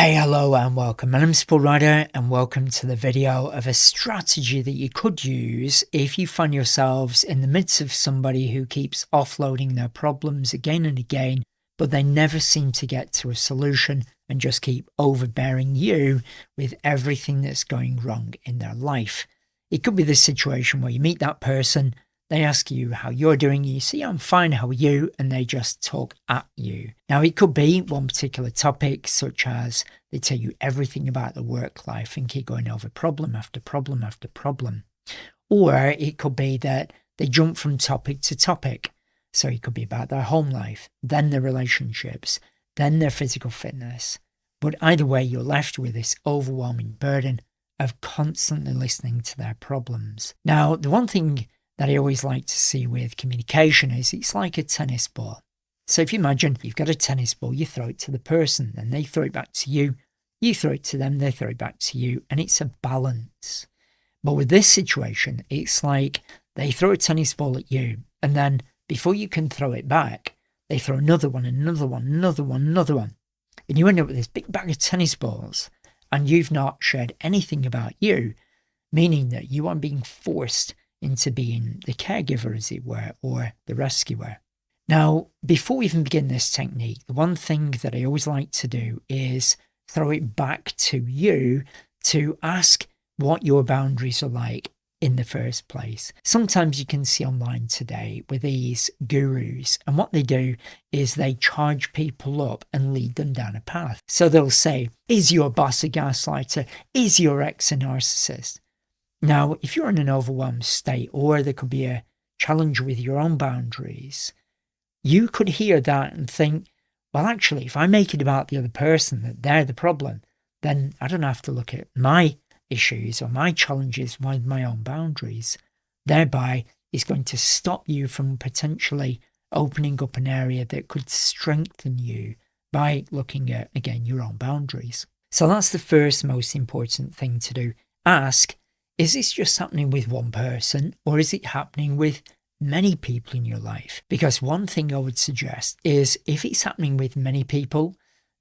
Hey, hello and welcome. My name's Paul Ryder and welcome to the video of a strategy that you could use if you find yourselves in the midst of somebody who keeps offloading their problems again and again, but they never seem to get to a solution and just keep overbearing you with everything that's going wrong in their life. It could be this situation where you meet that person, they ask you how you're doing, you say, I'm fine, how are you? And they just talk at you. Now, it could be one particular topic, such as they tell you everything about the work life and keep going over problem after problem after problem. Or it could be that they jump from topic to topic. So it could be about their home life, then their relationships, then their physical fitness. But either way, you're left with this overwhelming burden of constantly listening to their problems. Now, the one thing that I always like to see with communication is it's like a tennis ball. So if you imagine you've got a tennis ball, you throw it to the person, then they throw it back to you, you throw it to them, they throw it back to you, and it's a balance. But with this situation, it's like they throw a tennis ball at you, and then before you can throw it back, they throw another one, another one, another one, another one. And you end up with this big bag of tennis balls, and you've not shared anything about you, meaning that you are being forced into being the caregiver, as it were, or the rescuer. Now, before we even begin this technique, the one thing that I always like to do is throw it back to you to ask what your boundaries are like in the first place. Sometimes you can see online today with these gurus, and what they do is they charge people up and lead them down a path. So they'll say, is your boss a gaslighter? Is your ex a narcissist? Now, if you're in an overwhelmed state, or there could be a challenge with your own boundaries, you could hear that and think, well, actually, if I make it about the other person, that they're the problem, then I don't have to look at my issues or my challenges with my own boundaries. Thereby, it's going to stop you from potentially opening up an area that could strengthen you by looking at, again, your own boundaries. So that's the first most important thing to do. Ask, is this just happening with one person, or is it happening with many people in your life? Because one thing I would suggest is if it's happening with many people,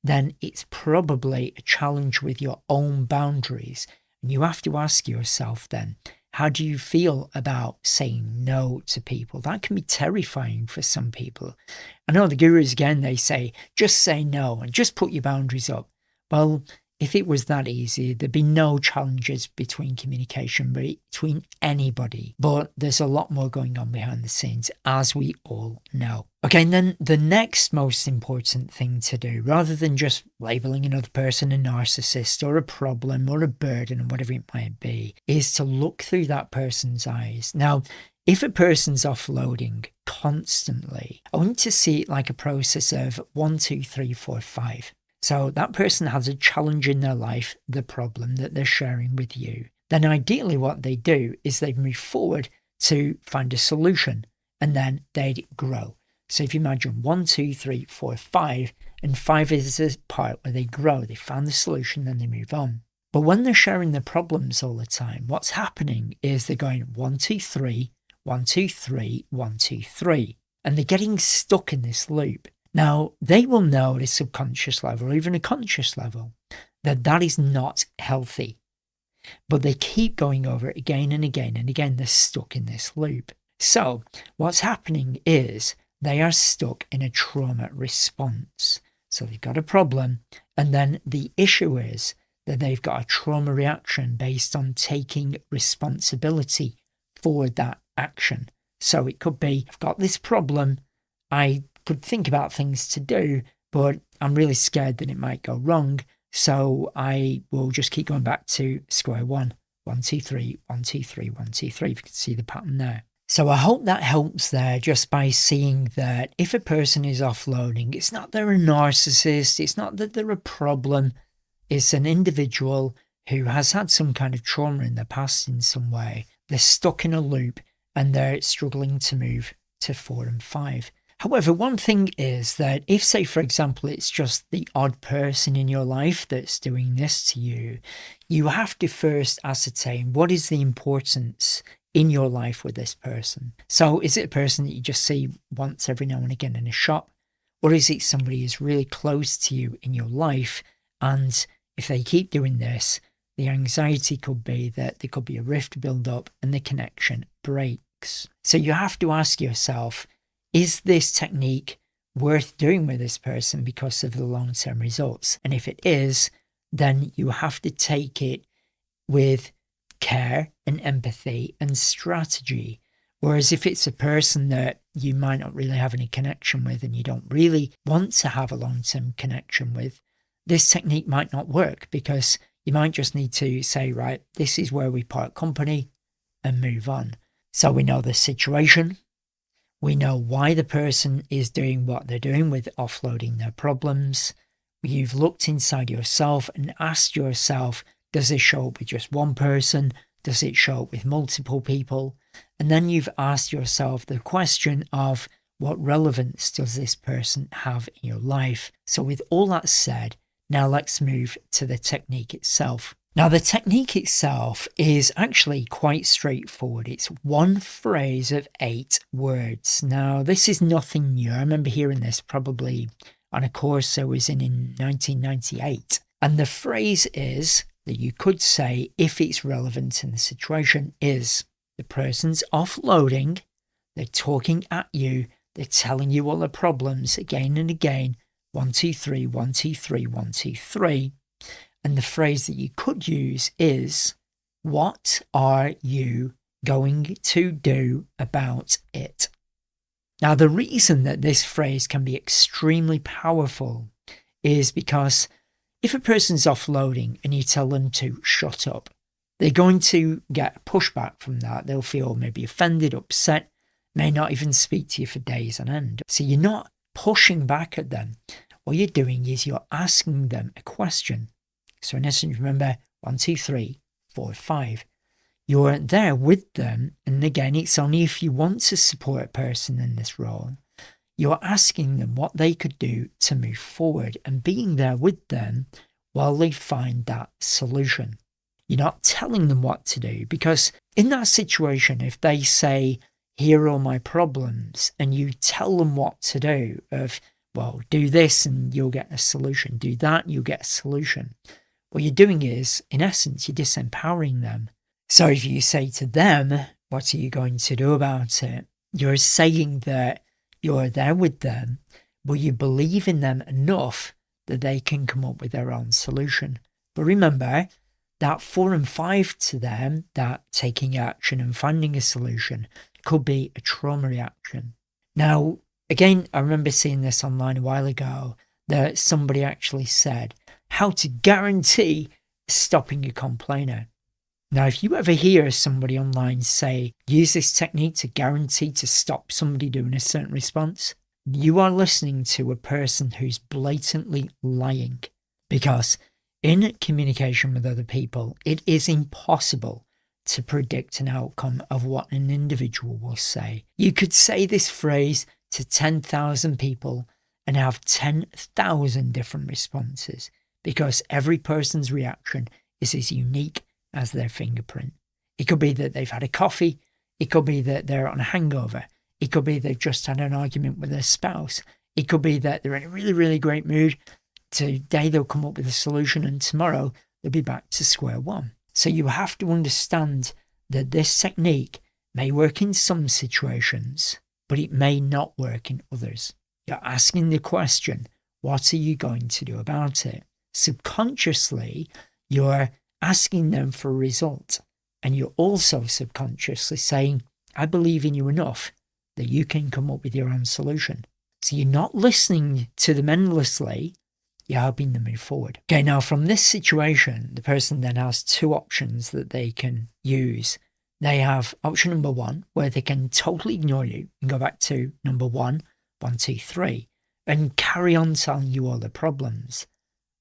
then it's probably a challenge with your own boundaries. And you have to ask yourself then, how do you feel about saying no to people? That can be terrifying for some people. I know the gurus, again, they say, just say no and just put your boundaries up. Well, if it was that easy, there'd be no challenges between communication, between anybody. But there's a lot more going on behind the scenes, as we all know. Okay, and then the next most important thing to do, rather than just labeling another person a narcissist or a problem or a burden or whatever it might be, is to look through that person's eyes. Now, if a person's offloading constantly, I want to see it like a process of 1, 2, 3, 4, 5. So that person has a challenge in their life, the problem that they're sharing with you. Then ideally what they do is they move forward to find a solution, and then they'd grow. So if you imagine 1, 2, 3, 4, 5, and 5 is the part where they grow, they found the solution, then they move on. But when they're sharing their problems all the time, what's happening is they're going 1, 2, 3, 1, 2, 3, 1, 2, 3, and they're getting stuck in this loop. Now, they will know at a subconscious level, or even a conscious level, that that is not healthy. But they keep going over it again and again and again. They're stuck in this loop. So what's happening is they are stuck in a trauma response. So they've got a problem, and then the issue is that they've got a trauma reaction based on taking responsibility for that action. So it could be, I've got this problem, I could think about things to do, but I'm really scared that it might go wrong. So I will just keep going back to square one. 1, 2, 3, 1, 2, 3, 1, 2, 3. If you can see the pattern there. So I hope that helps there, just by seeing that if a person is offloading, it's not they're a narcissist, it's not that they're a problem, it's an individual who has had some kind of trauma in the past in some way. They're stuck in a loop and they're struggling to move to 4 and 5. However, one thing is that if, say, for example, it's just the odd person in your life that's doing this to you, you have to first ascertain what is the importance in your life with this person. So is it a person that you just see once every now and again in a shop? Or is it somebody who's really close to you in your life And if they keep doing this, the anxiety could be that there could be a rift build up and the connection breaks. So you have to ask yourself, is this technique worth doing with this person because of the long-term results? And if it is, then you have to take it with care and empathy and strategy. Whereas if it's a person that you might not really have any connection with and you don't really want to have a long-term connection with, this technique might not work, because you might just need to say, right, this is where we part company and move on. So we know the situation. We know why the person is doing what they're doing with offloading their problems. You've looked inside yourself and asked yourself, does this show up with just one person? Does it show up with multiple people? And then you've asked yourself the question of, what relevance does this person have in your life? So with all that said, now let's move to the technique itself. Now the technique itself is actually quite straightforward. It's one phrase of 8 words. Now this is nothing new. I remember hearing this probably on a course I was in 1998. And the phrase is, that you could say, if it's relevant in the situation, is the person's offloading, they're talking at you, they're telling you all the problems again and again, 1, 2, 3, 1, 2, 3, 1, 2, 3. And the phrase that you could use is, what are you going to do about it? Now, the reason that this phrase can be extremely powerful is because if a person's offloading and you tell them to shut up, they're going to get pushback from that. They'll feel maybe offended, upset, may not even speak to you for days on end. So you're not pushing back at them. What you're doing is you're asking them a question. So in essence, remember, 1, 2, 3, 4, 5. You're there with them. And again, it's only if you want to support a person in this role. You're asking them what they could do to move forward and being there with them while they find that solution. You're not telling them what to do, because in that situation, if they say, here are all my problems, and you tell them what to do, of, well, do this and you'll get a solution, do that and you'll get a solution. What you're doing is, in essence, you're disempowering them. So if you say to them, what are you going to do about it? You're saying that you're there with them, but you believe in them enough that they can come up with their own solution. But remember, that 4 and 5 to them, that taking action and finding a solution, could be a trauma reaction. Now, again, I remember seeing this online a while ago, that somebody actually said, how to guarantee stopping a complainer. Now, if you ever hear somebody online say, use this technique to guarantee to stop somebody doing a certain response, you are listening to a person who's blatantly lying. Because in communication with other people, it is impossible to predict an outcome of what an individual will say. You could say this phrase to 10,000 people and have 10,000 different responses, because every person's reaction is as unique as their fingerprint. It could be that they've had a coffee. It could be that they're on a hangover. It could be they've just had an argument with their spouse. It could be that they're in a really, really great mood. Today they'll come up with a solution and tomorrow they'll be back to square one. So you have to understand that this technique may work in some situations, but it may not work in others. You're asking the question, what are you going to do about it? Subconsciously, you're asking them for a result. And you're also subconsciously saying, I believe in you enough that you can come up with your own solution. So you're not listening to them endlessly, you're helping them move forward. Okay, now from this situation, the person then has 2 options that they can use. They have option number 1, where they can totally ignore you and go back to number 1, 1, 2, 3, and carry on telling you all the problems.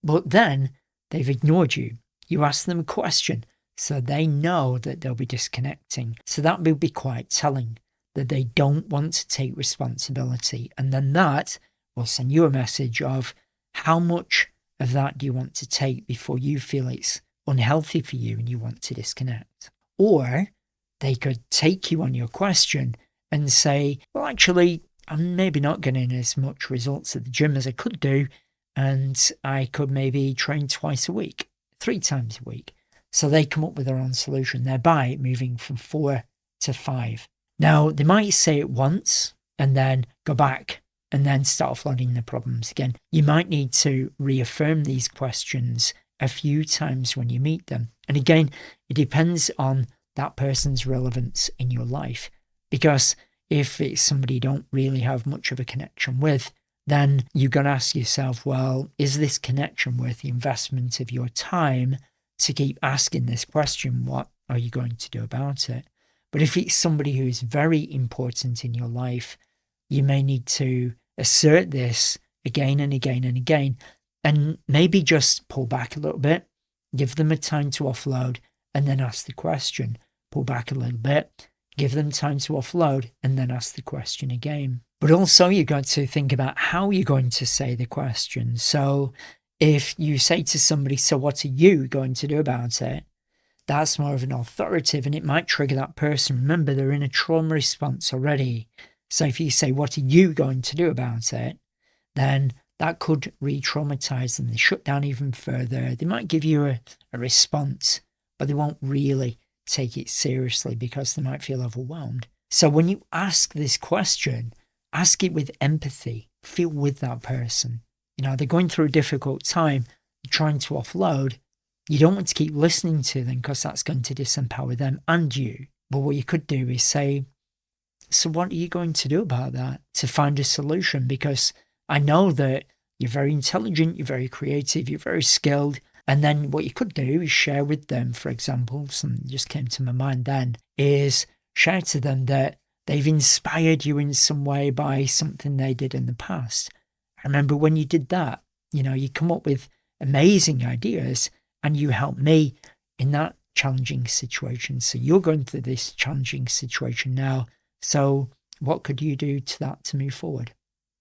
But then they've ignored you. You ask them a question, so they know that they'll be disconnecting. So that will be quite telling, that they don't want to take responsibility. And then that will send you a message of, how much of that do you want to take before you feel it's unhealthy for you and you want to disconnect? Or they could take you on your question and say, well, actually, I'm maybe not getting as much results at the gym as I could do. and I could maybe train twice a week, 3 times a week. So they come up with their own solution, thereby moving from 4 to 5. Now, they might say it once and then go back and then start offloading the problems again. You might need to reaffirm these questions a few times when you meet them. And again, it depends on that person's relevance in your life. Because if it's somebody you don't really have much of a connection with, then you've got to ask yourself, well, is this connection worth the investment of your time to keep asking this question? What are you going to do about it? But if it's somebody who is very important in your life, you may need to assert this again and again and again, and maybe just pull back a little bit, give them a time to offload, and then ask the question. Pull back a little bit, give them time to offload, and then ask the question again. But also you've got to think about how you're going to say the question. So if you say to somebody, so what are you going to do about it? That's more of an authoritative, and it might trigger that person. Remember, they're in a trauma response already. So if you say, what are you going to do about it? Then that could re-traumatize them. They shut down even further. They might give you a response, but they won't really take it seriously because they might feel overwhelmed. So when you ask this question, ask it with empathy. Feel with that person. They're going through a difficult time, trying to offload. You don't want to keep listening to them because that's going to disempower them and you. But what you could do is say, so what are you going to do about that to find a solution? Because I know that you're very intelligent, you're very creative, you're very skilled. And then what you could do is share with them, for example, something just came to my mind then, is share to them that they've inspired you in some way by something they did in the past. I remember when you did that, you come up with amazing ideas and you helped me in that challenging situation. So you're going through this challenging situation now. So what could you do to that to move forward?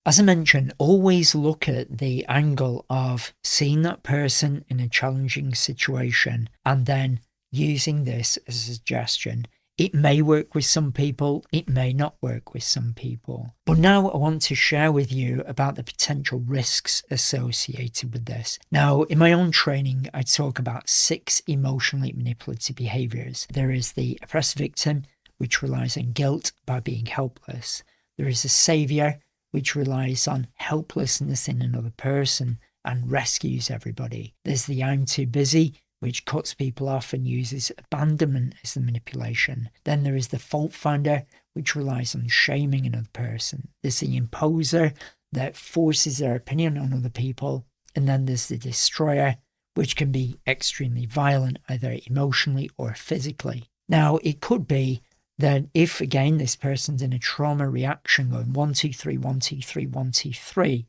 As I mentioned, always look at the angle of seeing that person in a challenging situation and then using this as a suggestion. It may work with some people, it may not work with some people. But now I want to share with you about the potential risks associated with this. Now, in my own training, I talk about 6 emotionally manipulative behaviors. There is the oppressed victim, which relies on guilt by being helpless. There is a savior, which relies on helplessness in another person and rescues everybody. There's the I'm too busy, which cuts people off and uses abandonment as the manipulation. Then there is the fault finder, which relies on shaming another person. There's the imposer that forces their opinion on other people. And then there's the destroyer, which can be extremely violent, either emotionally or physically. Now, it could be that if, again, this person's in a trauma reaction going 1, 2, 3, 1, 2, 3, 1, 2, 3,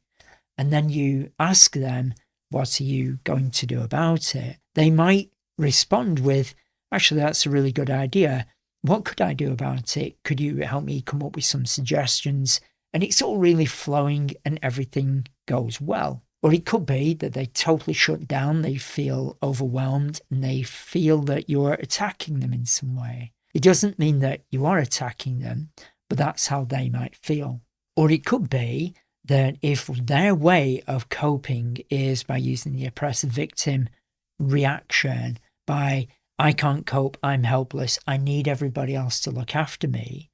and then you ask them, what are you going to do about it? They might respond with, actually, that's a really good idea. What could I do about it? Could you help me come up with some suggestions? And it's all really flowing and everything goes well. Or it could be that they totally shut down, they feel overwhelmed, and they feel that you're attacking them in some way. It doesn't mean that you are attacking them, but that's how they might feel. Or it could be that if their way of coping is by using the oppressive victim reaction, by I can't cope, I'm helpless, I need everybody else to look after me.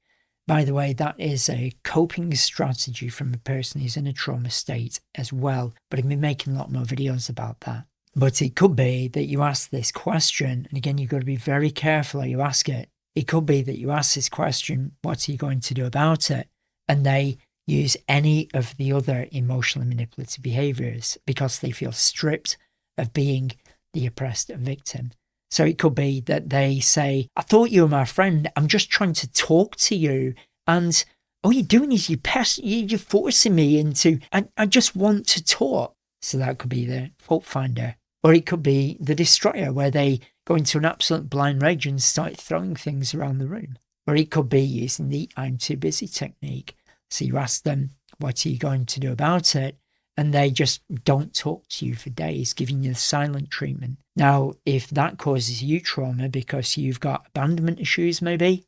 By the way, that is a coping strategy from a person who's in a trauma state as well, but I've been making a lot more videos about that. But it could be that you ask this question, and again, you've got to be very careful how you ask it. It could be that you ask this question, what are you going to do about it? And they use any of the other emotionally manipulative behaviors because they feel stripped of being the oppressed victim. So it could be that they say, I thought you were my friend. I'm just trying to talk to you. And all you're doing is you're forcing me into, I just want to talk. So that could be the fault finder. Or it could be the destroyer, where they go into an absolute blind rage and start throwing things around the room. Or it could be using the I'm too busy technique. So you ask them, what are you going to do about it? And they just don't talk to you for days, giving you the silent treatment. Now, if that causes you trauma because you've got abandonment issues maybe,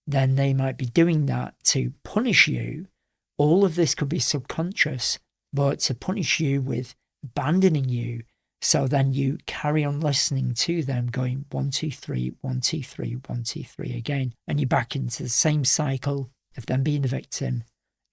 then they might be doing that to punish you. All of this could be subconscious, but to punish you with abandoning you. So then you carry on listening to them going 1, 2, 3, 1, 2, 3, 1, 2, 3 again. And you're back into the same cycle of them being the victim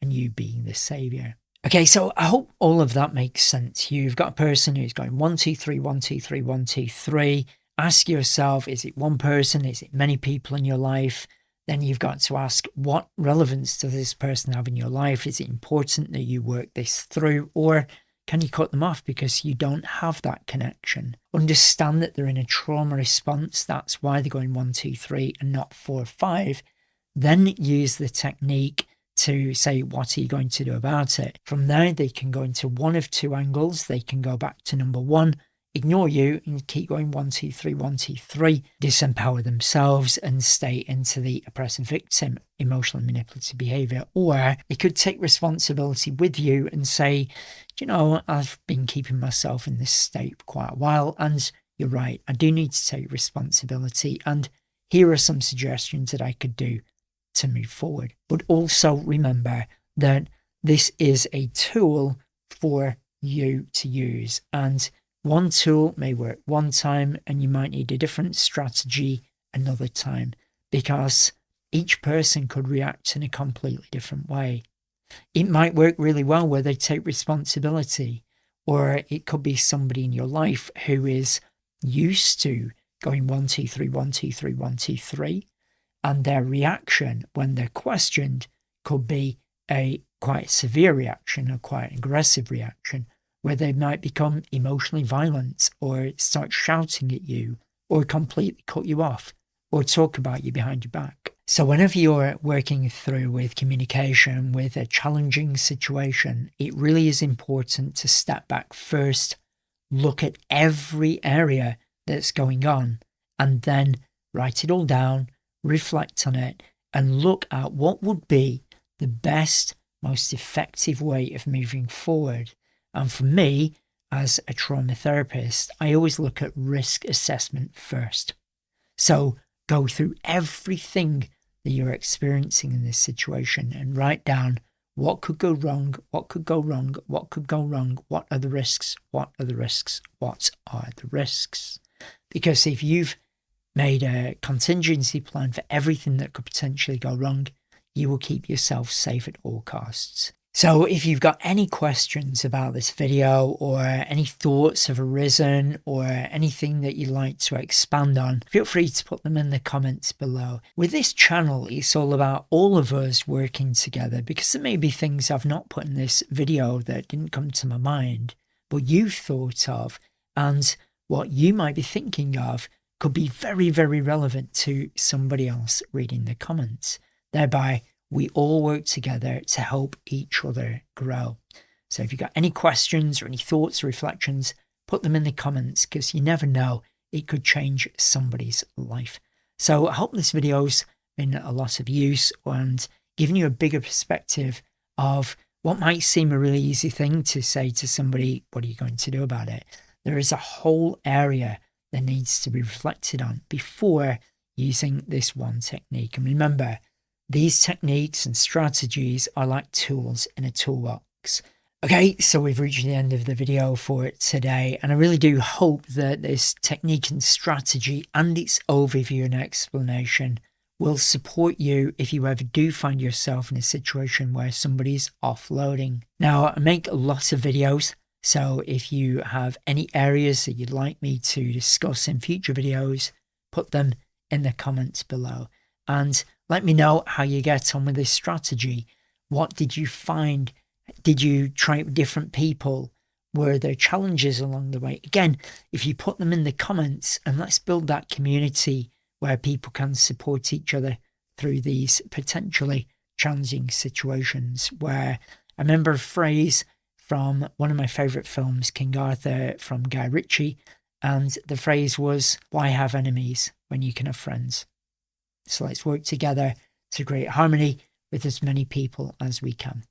and you being the savior. Okay, so I hope all of that makes sense. You've got a person who's going 1, 2, 3, 1, 2, 3, 1, 2, 3. Ask yourself, is it one person? Is it many people in your life? Then you've got to ask, what relevance does this person have in your life? Is it important that you work this through, or can you cut them off because you don't have that connection? Understand that they're in a trauma response. That's why they're going 1, 2, 3 and not 4, 5. Then use the technique to say, what are you going to do about it? From there, they can go into one of two angles. They can go back to number 1, ignore you and keep going 1, 2, 3, 1, 2, 3, disempower themselves and stay into the oppressive victim emotional and manipulative behavior. Or they could take responsibility with you and say, you know, I've been keeping myself in this state for quite a while, and you're right, I do need to take responsibility, and here are some suggestions that I could do to move forward. But also remember that this is a tool for you to use, and one tool may work one time and you might need a different strategy another time, because each person could react in a completely different way. It might work really well where they take responsibility, or it could be somebody in your life who is used to going 1, 2, 3, 1, 2, 3, 1, 2, 3, and their reaction when they're questioned could be a quite severe reaction, a quite aggressive reaction, where they might become emotionally violent or start shouting at you or completely cut you off or talk about you behind your back. So whenever you're working through with communication, with a challenging situation, it really is important to step back first, look at every area that's going on, and then write it all down, reflect on it, and look at what would be the best, most effective way of moving forward. And for me, as a trauma therapist, I always look at risk assessment first. So go through everything that you're experiencing in this situation and write down what could go wrong, what could go wrong, what could go wrong, what are the risks, what are the risks, what are the risks. Because if you've made a contingency plan for everything that could potentially go wrong, you will keep yourself safe at all costs. So if you've got any questions about this video, or any thoughts have arisen, or anything that you'd like to expand on, feel free to put them in the comments below. With this channel, it's all about all of us working together, because there may be things I've not put in this video that didn't come to my mind, but you thought of, and what you might be thinking of could be very, very relevant to somebody else reading the comments. Thereby, we all work together to help each other grow. So if you've got any questions or any thoughts or reflections, put them in the comments, because you never know, it could change somebody's life. So I hope this video's been a lot of use and giving you a bigger perspective of what might seem a really easy thing to say to somebody, what are you going to do about it? There is a whole area that needs to be reflected on before using this one technique. And remember, these techniques and strategies are like tools in a toolbox. Okay, so we've reached the end of the video for today, and I really do hope that this technique and strategy and its overview and explanation will support you if you ever do find yourself in a situation where somebody's offloading. Now, I make lots of videos, so if you have any areas that you'd like me to discuss in future videos, put them in the comments below. And let me know how you get on with this strategy. What did you find? Did you try it with different people? Were there challenges along the way? Again, if you put them in the comments, and let's build that community where people can support each other through these potentially challenging situations. Where I remember a phrase from one of my favourite films, King Arthur, from Guy Ritchie, and the phrase was, why have enemies when you can have friends? So let's work together to create harmony with as many people as we can.